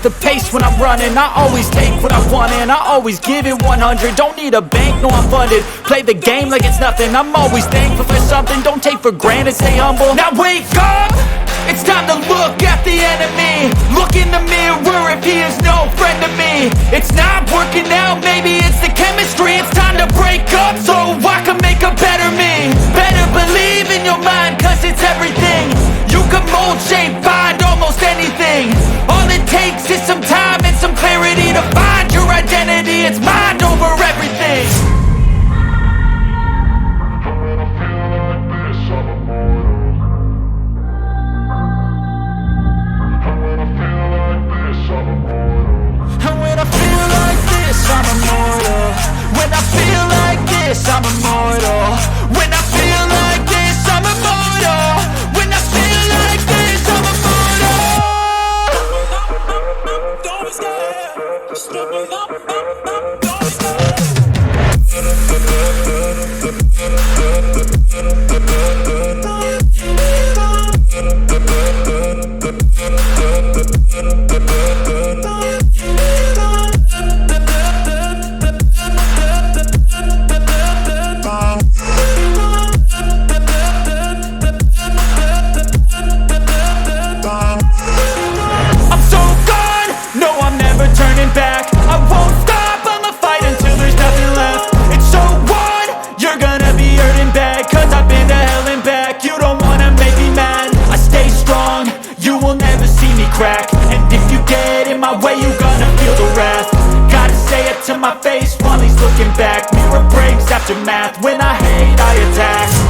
the pace when I'm running. I always take what I want and I always give it 100. Don't need a bank, no I'm funded. Play the game like it's nothing. I'm always thankful for something. Don't take for granted, stay humble. Now wake up! It's time to look at the enemy. Look in the mirror if he is no friend to me. It's not working out, maybe it's the chemistry. It's time to break up so I can make a better me. Better believe in your mind, cause it's everything. You can mold, shape, find almost anything. All it takes is some time and some clarity to find your identity. It's mind over everything. I'm immortal. When I feel like this, I'm immortal. When I feel like this, I'm immortal. When I feel like this, I'm immortal. Don't be scared. Just open up, don't be scared. Turning back, I won't stop, I'ma fight until there's nothing left. It's so on, you're gonna be hurting bad, cause I've been to hell and back. You don't wanna make me mad, I stay strong, you will never see me crack. And if you get in my way, you gonna feel the wrath. Gotta say it to my face while he's looking back. Mirror breaks after math, when I hate I attack.